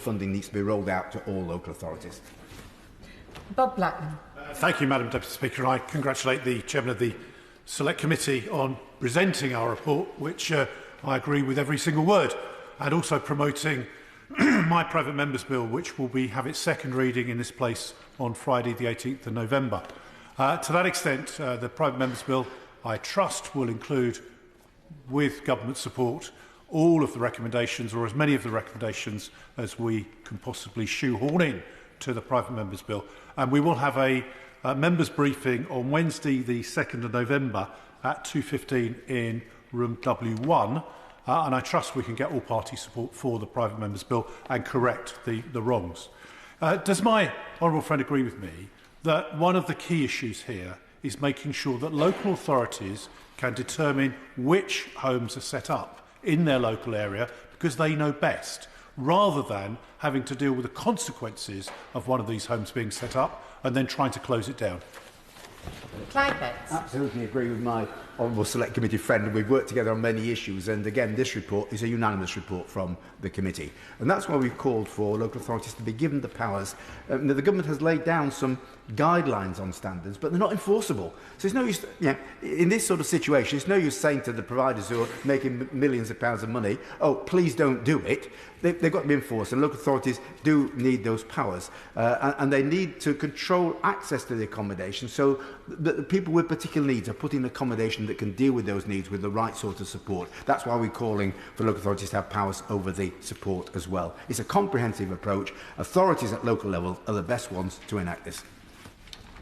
funding needs to be rolled out to all local authorities. Bob Blackman. Thank you, Madam Deputy Speaker. I congratulate the Chairman of the Select Committee on presenting our report, which I agree with every single word, and also promoting my private member's bill, which will have its second reading in this place on Friday the 18th of November. To that extent, the private member's bill, I trust, will include, with government support, all of the recommendations, or as many of the recommendations as we can possibly shoehorn in to the private member's bill. And we will have a members' briefing on Wednesday the 2nd of November at 2:15 in room W1. And I trust we can get all party support for the private member's bill and correct the wrongs. Does my honourable friend agree with me that one of the key issues here is making sure that local authorities can determine which homes are set up in their local area because they know best, rather than having to deal with the consequences of one of these homes being set up and then trying to close it down? Clive Betts. Absolutely agree with my honourable Select Committee friend. We've worked together on many issues, and again, this report is a unanimous report from the committee. And that's why we've called for local authorities to be given the powers. The government has laid down some guidelines on standards, but they're not enforceable. So it's no use, in this sort of situation, it's no use saying to the providers who are making millions of pounds of money, oh, please don't do it. They've got to be enforced, and local authorities do need those powers. And they need to control access to the accommodation so that the people with particular needs are put in accommodation that can deal with those needs with the right sort of support. That's why we're calling for local authorities to have powers over the support as well. It's a comprehensive approach. Authorities at local level are the best ones to enact this.